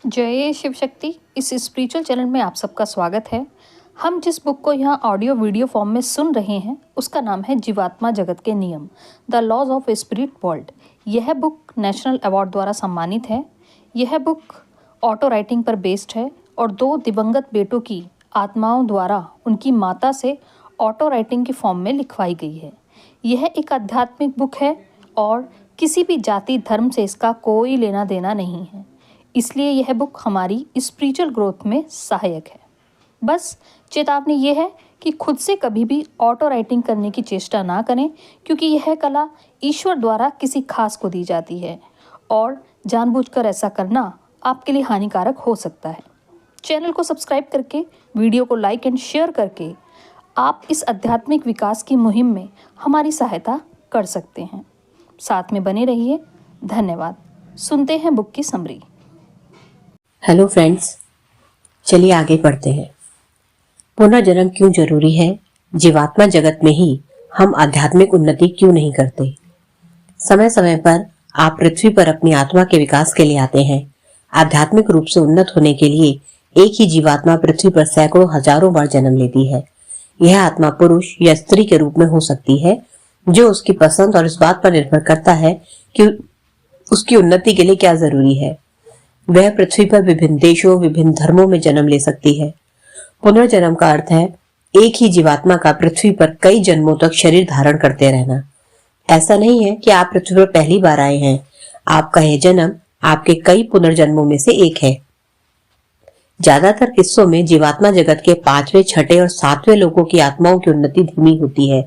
जय शिव शक्ति। इस spiritual channel में आप सबका स्वागत है। हम जिस बुक को यहाँ ऑडियो वीडियो फॉर्म में सुन रहे हैं उसका नाम है जीवात्मा जगत के नियम, the laws of spirit world. यह बुक नेशनल अवार्ड द्वारा सम्मानित है। यह बुक ऑटो राइटिंग पर बेस्ड है और 2 दिवंगत बेटों की आत्माओं द्वारा उनकी माता से ऑटो राइटिंग की फॉर्म में लिखवाई गई है। यह एक आध्यात्मिक बुक है और किसी भी जाति धर्म से इसका कोई लेना देना नहीं है, इसलिए यह बुक हमारी स्पिरिचुअल ग्रोथ में सहायक है। बस चेतावनी ये है कि खुद से कभी भी ऑटो राइटिंग करने की चेष्टा ना करें, क्योंकि यह कला ईश्वर द्वारा किसी खास को दी जाती है और जानबूझकर ऐसा करना आपके लिए हानिकारक हो सकता है। चैनल को सब्सक्राइब करके, वीडियो को लाइक एंड शेयर करके आप इस आध्यात्मिक विकास की मुहिम में हमारी सहायता कर सकते हैं। साथ में बने रहिए। धन्यवाद। सुनते हैं बुक की समरी। हेलो फ्रेंड्स, चलिए आगे पढ़ते हैं। पुनर्जन्म क्यों जरूरी है? जीवात्मा जगत में ही हम आध्यात्मिक उन्नति क्यों नहीं करते? समय समय पर आप पृथ्वी पर अपनी आत्मा के विकास के लिए आते हैं। आध्यात्मिक रूप से उन्नत होने के लिए एक ही जीवात्मा पृथ्वी पर सैकड़ों हजारों बार जन्म लेती है। यह आत्मा पुरुष या स्त्री के रूप में हो सकती है, जो उसकी पसंद और इस बात पर निर्भर करता है कि उसकी उन्नति के लिए क्या जरूरी है। वह पृथ्वी पर विभिन्न देशों, विभिन्न धर्मों में जन्म ले सकती है। पुनर्जन्म का अर्थ है एक ही जीवात्मा का पृथ्वी पर कई जन्मों तक शरीर धारण करते रहना। ऐसा नहीं है कि आप पृथ्वी पर पहली बार आए हैं। आपका यह जन्म आपके कई पुनर्जन्मों में से एक है। ज्यादातर किस्सों में जीवात्मा जगत के 5वें, 6ठे और 7वें लोगों की आत्माओं की उन्नति धीमी होती है,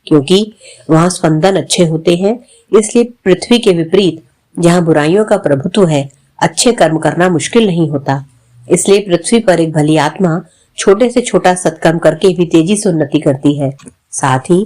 क्योंकि वहां स्पंदन अच्छे होते हैं। इसलिए पृथ्वी के विपरीत, जहां बुराइयों का प्रभुत्व है, अच्छे कर्म करना मुश्किल नहीं होता। इसलिए पृथ्वी पर एक भली आत्मा छोटे से छोटा सत्कर्म करके भी तेजी से उन्नति करती है। साथ ही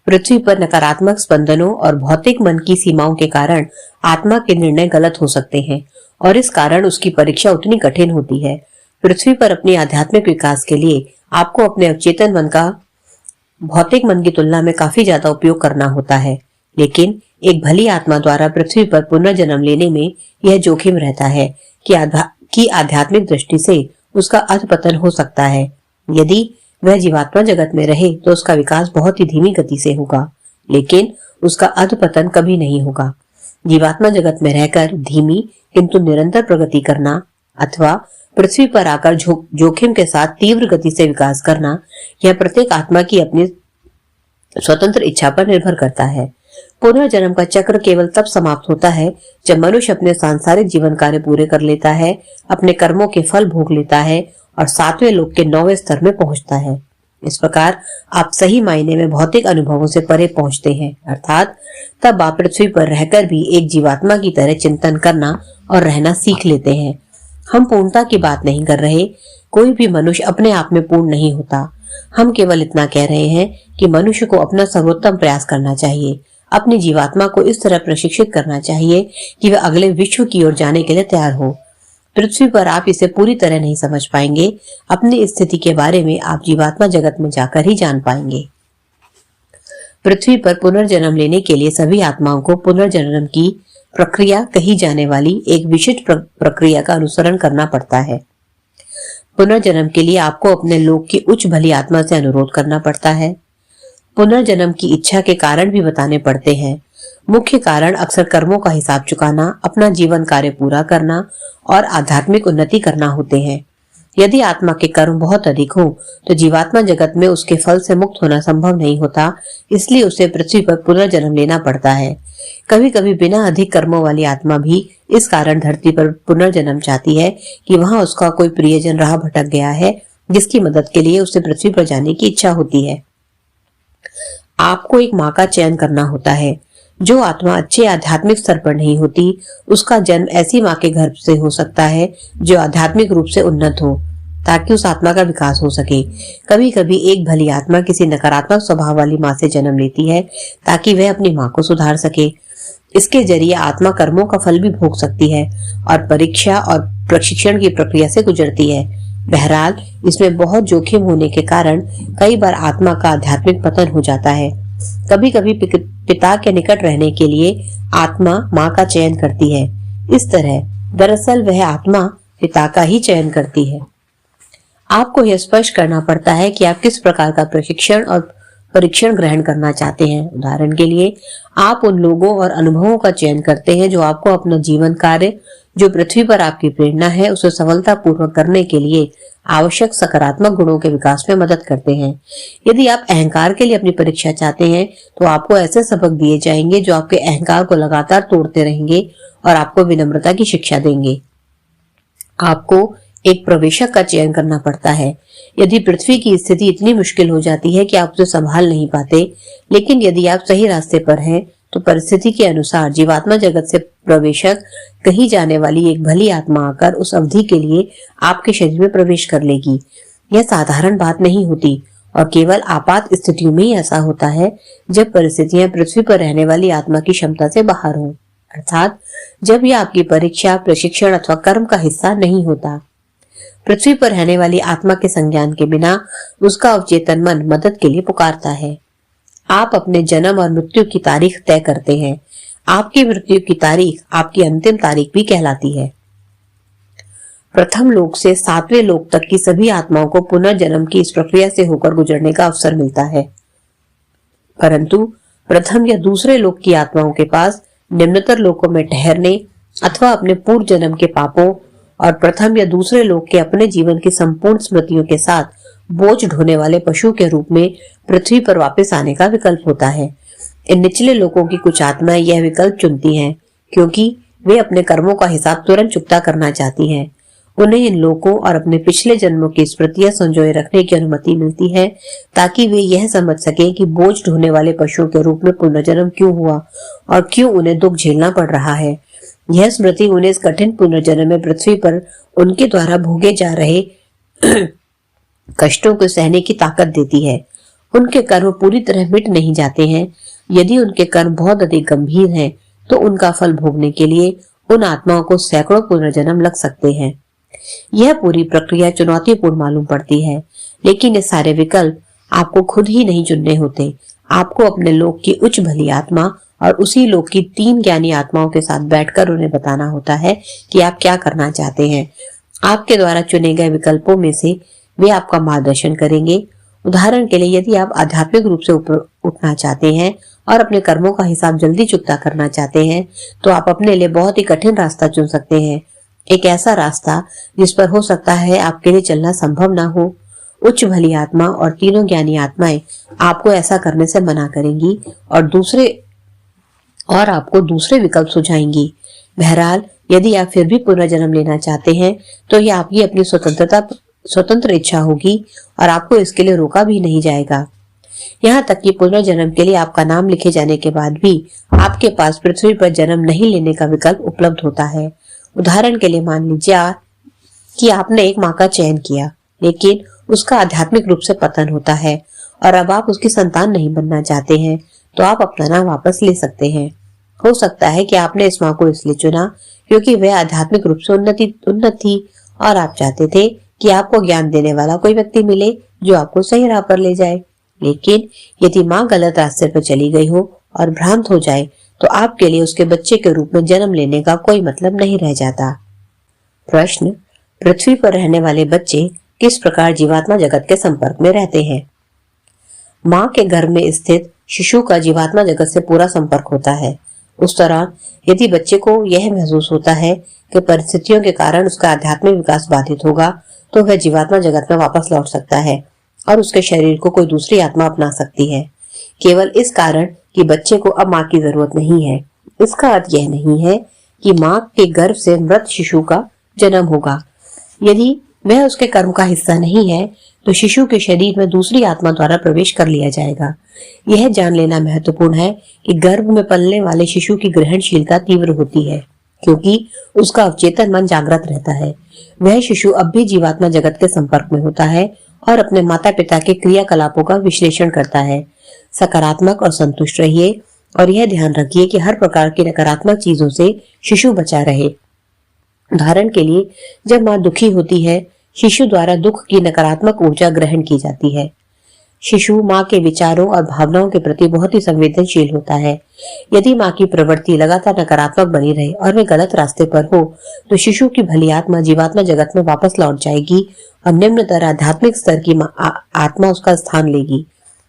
पृथ्वी पर नकारात्मक स्पंदनों और भौतिक मन की सीमाओं के कारण आत्मा के निर्णय गलत हो सकते हैं और इस कारण उसकी परीक्षा उतनी कठिन होती है। पृथ्वी पर अपने आध्यात्मिक विकास के लिए आपको अपने अवचेतन मन का भौतिक मन की तुलना में काफी ज्यादा उपयोग करना होता है, लेकिन एक भली आत्मा द्वारा पृथ्वी पर पुनर्जन्म लेने में यह जोखिम रहता है कि आध्यात्मिक दृष्टि से उसका अधपतन हो सकता है। यदि वह जीवात्मा जगत में रहे तो उसका विकास बहुत ही धीमी गति से होगा, लेकिन उसका अधपतन कभी नहीं होगा। जीवात्मा जगत में रहकर धीमी किंतु निरंतर प्रगति करना अथवा पृथ्वी पर आकर जोखिम के साथ तीव्र गति से विकास करना, यह प्रत्येक आत्मा की अपनी स्वतंत्र इच्छा पर निर्भर करता है। पुनर्जन्म का चक्र केवल तब समाप्त होता है जब मनुष्य अपने सांसारिक जीवन कार्य पूरे कर लेता है, अपने कर्मों के फल भोग लेता है और 7वें लोक के 9वें स्तर में पहुंचता है। इस प्रकार आप सही मायने में भौतिक अनुभवों से परे पहुंचते हैं, अर्थात तब आप पृथ्वी पर रहकर भी एक जीवात्मा की तरह चिंतन करना और रहना सीख लेते हैं। हम पूर्णता की बात नहीं कर रहे। कोई भी मनुष्य अपने आप में पूर्ण नहीं होता। हम केवल इतना कह रहे हैं कि मनुष्य को अपना सर्वोत्तम प्रयास करना चाहिए। अपनी जीवात्मा को इस तरह प्रशिक्षित करना चाहिए कि वह अगले विश्व की ओर जाने के लिए तैयार हो। पृथ्वी पर आप इसे पूरी तरह नहीं समझ पाएंगे। अपनी स्थिति के बारे में आप जीवात्मा जगत में जाकर ही जान पाएंगे। पृथ्वी पर पुनर्जन्म लेने के लिए सभी आत्माओं को पुनर्जन्म की प्रक्रिया कही जाने वाली एक विशिष्ट प्रक्रिया का अनुसरण करना पड़ता है। पुनर्जन्म के लिए आपको अपने लोक की उच्च भली आत्मा से अनुरोध करना पड़ता है। पुनर्जन्म की इच्छा के कारण भी बताने पड़ते हैं। मुख्य कारण अक्सर कर्मों का हिसाब चुकाना, अपना जीवन कार्य पूरा करना और आध्यात्मिक उन्नति करना होते हैं। यदि आत्मा के कर्म बहुत अधिक हो तो जीवात्मा जगत में उसके फल से मुक्त होना संभव नहीं होता, इसलिए उसे पृथ्वी पर पुनर्जन्म लेना पड़ता है। कभी कभी बिना अधिक कर्मों वाली आत्मा भी इस कारण धरती पर पुनर्जन्म चाहती है कि वहां उसका कोई प्रियजन राह भटक गया है, जिसकी मदद के लिए उसे पृथ्वी पर जाने की इच्छा होती है। आपको एक माँ का चयन करना होता है। जो आत्मा अच्छे आध्यात्मिक स्तर पर नहीं होती, उसका जन्म ऐसी माँ के गर्भ से हो सकता है जो आध्यात्मिक रूप से उन्नत हो, ताकि उस आत्मा का विकास हो सके। कभी कभी एक भली आत्मा किसी नकारात्मक स्वभाव वाली माँ से जन्म लेती है ताकि वह अपनी माँ को सुधार सके। इसके जरिए आत्मा कर्मों का फल भी भोग सकती है और परीक्षा और प्रशिक्षण की प्रक्रिया से गुजरती है। बहरहाल इसमें बहुत जोखिम होने के कारण कई बार आत्मा का आध्यात्मिक पतन हो जाता है। कभी कभी पिता के निकट रहने के लिए आत्मा माँ का चयन करती है। इस तरह दरअसल वह आत्मा पिता का ही चयन करती है। आपको यह स्पष्ट करना पड़ता है कि आप किस प्रकार का प्रशिक्षण और परीक्षण ग्रहण करना चाहते हैं। उदाहरण के लिए, आप उन लोगों और अनुभवों का चयन करते हैं जो आपको अपना जीवन कार्य, जो पृथ्वी पर आपकी प्रेरणा है, उसे सफलतापूर्वक करने के लिए आवश्यक सकारात्मक गुणों के विकास में मदद करते हैं। यदि आप अहंकार के लिए अपनी परीक्षा चाहते हैं, तो आपको ऐसे सबक दिए जाएंगे जो आपके अहंकार को लगातार तोड़ते रहेंगे और आपको विनम्रता की शिक्षा देंगे। आपको एक प्रवेशक का चयन करना पड़ता है। यदि पृथ्वी की स्थिति इतनी मुश्किल हो जाती है कि आप उसे संभाल नहीं पाते, लेकिन यदि आप सही रास्ते पर हैं, तो परिस्थिति के अनुसार जीवात्मा जगत से प्रवेशक कही जाने वाली एक भली आत्मा आकर उस अवधि के लिए आपके शरीर में प्रवेश कर लेगी। यह साधारण बात नहीं होती और केवल आपात स्थितियों में ही ऐसा होता है, जब परिस्थितियां पृथ्वी पर रहने वाली आत्मा की क्षमता से बाहर हों, अर्थात जब यह आपकी परीक्षा, प्रशिक्षण अथवा कर्म का हिस्सा नहीं होता। पृथ्वी पर रहने वाली आत्मा के संज्ञान के बिना उसका अवचेतन मन मदद के लिए पुकारता है। आप अपने जन्म और मृत्यु की तारीख तय करते हैं। आपकी मृत्यु की तारीख आपकी अंतिम तारीख भी कहलाती है। प्रथम लोक से 7वें लोक तक की सभी आत्माओं को पुनर्जन्म की इस प्रक्रिया से होकर गुजरने का अवसर मिलता है, परंतु प्रथम या दूसरे लोक की आत्माओं के पास निम्नतर लोकों में ठहरने अथवा अपने पूर्व जन्म के पापों और प्रथम या दूसरे लोक के अपने जीवन की संपूर्ण स्मृतियों के साथ बोझ ढोने वाले पशु के रूप में पृथ्वी पर वापस आने का विकल्प होता है। इन निचले लोकों की कुछ आत्माएं यह विकल्प चुनती हैं, क्योंकि वे अपने कर्मों का हिसाब तुरंत चुकता करना चाहती हैं। उन्हें इन लोकों और अपने पिछले जन्मों की स्मृतियां संजोए रखने की अनुमति मिलती है, ताकि वे यह समझ सकें कि बोझ ढोने वाले पशुओं के रूप में पुनर्जन्म क्यों हुआ और क्यों उन्हें दुख झेलना पड़ रहा है। यह स्मृति उन्हें इस कठिन पुनर्जन्म में पृथ्वी पर उनके द्वारा भोगे जा रहे कष्टों को सहने की ताकत देती है। उनके कर्म पूरी तरह मिट नहीं जाते हैं। यदि उनके कर्म बहुत अधिक गंभीर हैं, तो उनका फल भोगने के लिए उन आत्माओं को सैकड़ों पुनर्जन्म लग सकते हैं। यह पूरी प्रक्रिया चुनौतीपूर्ण मालूम पड़ती है, लेकिन ये सारे विकल्प आपको खुद ही नहीं चुनने होते। आपको अपने लोक की उच्च भली आत्मा और उसी लोक की 3 ज्ञानी आत्माओं के साथ बैठकर उन्हें बताना होता है कि आप क्या करना चाहते हैं। आपके द्वारा चुने गए विकल्पों में से वे आपका मार्गदर्शन करेंगे। उदाहरण के लिए, यदि आप आध्यात्मिक रूप से ऊपर उठना चाहते हैं और अपने कर्मों का हिसाब जल्दी चुकता करना चाहते हैं, तो आप अपने लिए बहुत ही कठिन रास्ता चुन सकते हैं। एक ऐसा रास्ता जिस पर हो सकता है आपके लिए चलना संभव ना हो। उच्च भली आत्मा और तीनों ज्ञानी आत्माएं आपको ऐसा करने से मना करेंगी और आपको दूसरे विकल्प सुझाएंगी। बहरहाल, यदि आप फिर भी पुनर्जन्म लेना चाहते हैं, तो यह आपकी अपनी स्वतंत्र इच्छा होगी और आपको इसके लिए रोका भी नहीं जाएगा। यहाँ तक कि पुनर्जन्म के लिए आपका नाम लिखे जाने के बाद भी आपके पास पृथ्वी पर जन्म नहीं लेने का विकल्प उपलब्ध होता है। उदाहरण के लिए, मान लीजिए कि आपने एक माँ का चयन किया, लेकिन उसका आध्यात्मिक रूप से पतन होता है और अब आप उसकी संतान नहीं बनना चाहते हैं, तो आप अपना नाम वापस ले सकते हैं। हो सकता है कि आपने इस माँ को इसलिए चुना क्योंकि वह आध्यात्मिक रूप से उन्नत थी और आप चाहते थे कि आपको ज्ञान देने वाला कोई व्यक्ति मिले जो आपको सही राह पर ले जाए। लेकिन यदि माँ गलत रास्ते पर चली गई हो और भ्रांत हो जाए, तो आपके लिए उसके बच्चे के रूप में जन्म लेने का कोई मतलब नहीं रह जाता। प्रश्न: पृथ्वी पर रहने वाले बच्चे किस प्रकार जीवात्मा जगत के संपर्क में रहते हैं? माँ के गर्भ में स्थित शिशु का जीवात्मा जगत से पूरा संपर्क होता है। उस दौरान यदि बच्चे को यह महसूस होता है कि परिस्थितियों के कारण उसका आध्यात्मिक विकास बाधित होगा, तो वह जीवात्मा जगत में वापस लौट सकता है और उसके शरीर को कोई दूसरी आत्मा अपना सकती है, केवल इस कारण कि बच्चे को अब माँ की जरूरत नहीं है। इसका अर्थ यह नहीं है कि माँ के गर्भ से मृत शिशु का जन्म होगा। यदि वह उसके कर्म का हिस्सा नहीं है, तो शिशु के शरीर में दूसरी आत्मा द्वारा प्रवेश कर लिया जाएगा। यह जान लेना महत्वपूर्ण है कि गर्भ में पलने वाले शिशु की ग्रहणशीलता तीव्र होती है, क्योंकि उसका अवचेतन मन जागृत रहता है। वह शिशु अब भी जीवात्मा जगत के संपर्क में होता है और अपने माता पिता के क्रियाकलापों का विश्लेषण करता है। सकारात्मक और संतुष्ट रहिए और यह ध्यान रखिए कि हर प्रकार की नकारात्मक चीजों से शिशु बचा रहे। उदाहरण के लिए, जब माँ दुखी होती है, शिशु द्वारा दुख की नकारात्मक ऊर्जा ग्रहण की जाती है। शिशु माँ के विचारों और भावनाओं के प्रति बहुत ही संवेदनशील होता है। यदि माँ की प्रवृत्ति लगातार नकारात्मक बनी रहे और वे गलत रास्ते पर हो, तो शिशु की भली आत्मा जीवात्मा जगत में वापस लौट जाएगी और निम्नतर आध्यात्मिक स्तर की आत्मा उसका स्थान लेगी।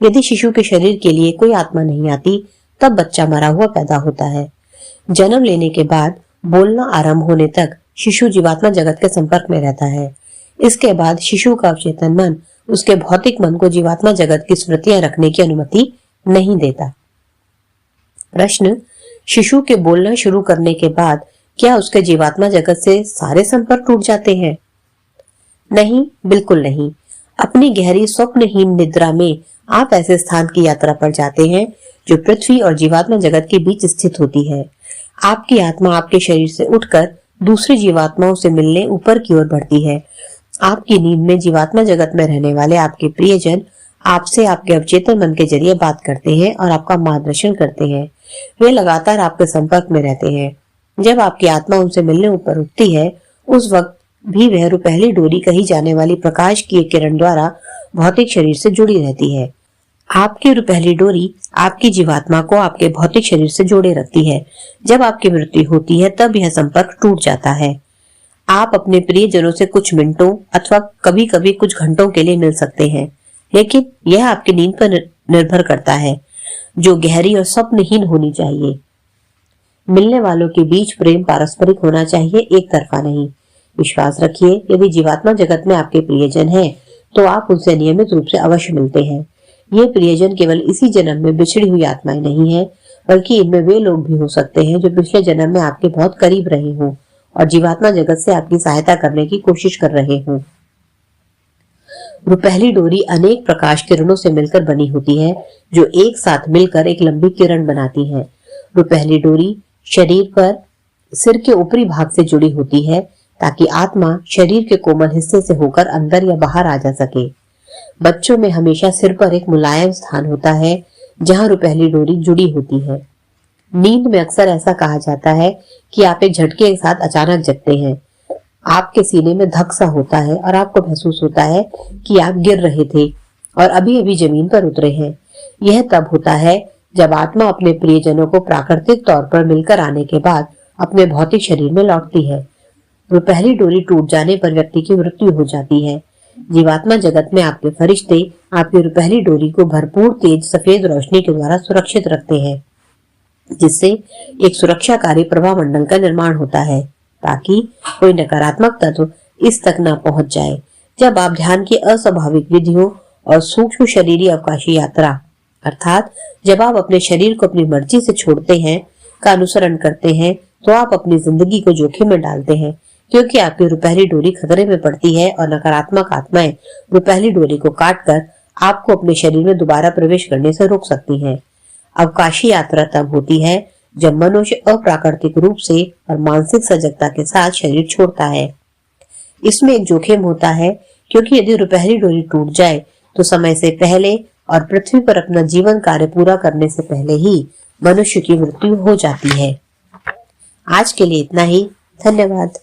यदि शिशु के शरीर के लिए कोई आत्मा नहीं आती, तब बच्चा मरा हुआ पैदा होता है। जन्म लेने के बाद बोलना आरंभ होने तक शिशु जीवात्मा जगत के संपर्क में रहता है। इसके बाद शिशु का अवचेतन मन उसके भौतिक मन को जीवात्मा जगत की स्मृतियां रखने की अनुमति नहीं देता। प्रश्न: शिशु के बोलना शुरू करने के बाद क्या उसके जीवात्मा जगत से सारे संपर्क टूट जाते हैं? नहीं, बिल्कुल नहीं। अपनी गहरी स्वप्नहीन निद्रा में आप ऐसे स्थान की यात्रा पर जाते हैं जो पृथ्वी और जीवात्मा जगत के बीच स्थित होती है। आपकी आत्मा आपके शरीर से उठकर दूसरी जीवात्माओं से मिलने ऊपर की ओर बढ़ती है। आपकी नींद में जीवात्मा जगत में रहने वाले आपके प्रियजन आपसे आपके अवचेतन मन के जरिए बात करते हैं और आपका मार्गदर्शन करते हैं। वे लगातार आपके संपर्क में रहते हैं। जब आपकी आत्मा उनसे मिलने ऊपर उठती है, उस वक्त भी वह रुपहली डोरी कही जाने वाली प्रकाश की एक किरण द्वारा भौतिक शरीर से जुड़ी रहती है। आपकी रुपहली डोरी आपकी जीवात्मा को आपके भौतिक शरीर से जोड़े रखती है। जब आपकी मृत्यु होती है, तब यह संपर्क टूट जाता है। आप अपने प्रियजनों से कुछ मिनटों अथवा कभी कभी कुछ घंटों के लिए मिल सकते हैं, लेकिन यह आपकी नींद पर निर्भर करता है, जो गहरी और स्वप्नहीन होनी चाहिए। मिलने वालों के बीच प्रेम पारस्परिक होना चाहिए, एक तरफा नहीं। विश्वास रखिए, यदि जीवात्मा जगत में आपके प्रियजन हैं, तो आप उनसे नियमित रूप से अवश्य मिलते हैं। ये प्रियजन केवल इसी जन्म में बिछड़ी हुई आत्माएं नहीं है, बल्कि इनमें वे लोग भी हो सकते हैं जो पिछले जन्म में आपके बहुत करीब रहे हों और जीवात्मा जगत से आपकी सहायता करने की कोशिश कर रहे हों। रुपहली डोरी अनेक प्रकाश किरणों से मिलकर बनी होती है, जो एक साथ मिलकर एक लंबी किरण बनाती है। रुपहली डोरी शरीर पर सिर के ऊपरी भाग से जुड़ी होती है, ताकि आत्मा शरीर के कोमल हिस्से से होकर अंदर या बाहर आ जा सके। बच्चों में हमेशा सिर पर एक मुलायम स्थान होता है, जहां रुपहली डोरी जुड़ी होती है। नींद में अक्सर ऐसा कहा जाता है कि आप एक झटके के साथ अचानक जगते हैं। आपके सीने में धक सा होता है और आपको महसूस होता है कि आप गिर रहे थे और अभी अभी जमीन पर उतरे हैं। यह तब होता है जब आत्मा अपने प्रियजनों को प्राकृतिक तौर पर मिलकर आने के बाद अपने भौतिक शरीर में लौटती है। रुपहली डोरी टूट जाने पर व्यक्ति की मृत्यु हो जाती है। जीवात्मा जगत में आपके फरिश्ते आपकी रुपहली डोरी को भरपूर तेज सफेद रोशनी के द्वारा सुरक्षित रखते हैं, जिससे एक सुरक्षाकारी प्रभा मंडल का निर्माण होता है, ताकि कोई नकारात्मक तत्व इस तक न पहुंच जाए। जब आप ध्यान की अस्वाभाविक विधियों और सूक्ष्म शरीरी अवकाशी यात्रा, अर्थात जब आप अपने शरीर को अपनी मर्जी से छोड़ते हैं, का अनुसरण करते हैं, तो आप अपनी जिंदगी को जोखिम में डालते हैं, क्योंकि आपकी रुपहली डोरी खतरे में पड़ती है और नकारात्मक आत्माएं रुपहली डोरी को काटकर आपको अपने शरीर में दोबारा प्रवेश करने से रोक सकती हैं। अवकाशी यात्रा तब होती है जब मनुष्य अप्राकृतिक रूप से और मानसिक सजगता के साथ शरीर छोड़ता है। इसमें एक जोखिम होता है, क्योंकि यदि रुपहली डोरी टूट जाए तो समय से पहले और पृथ्वी पर अपना जीवन कार्य पूरा करने से पहले ही मनुष्य की मृत्यु हो जाती है। आज के लिए इतना ही। धन्यवाद।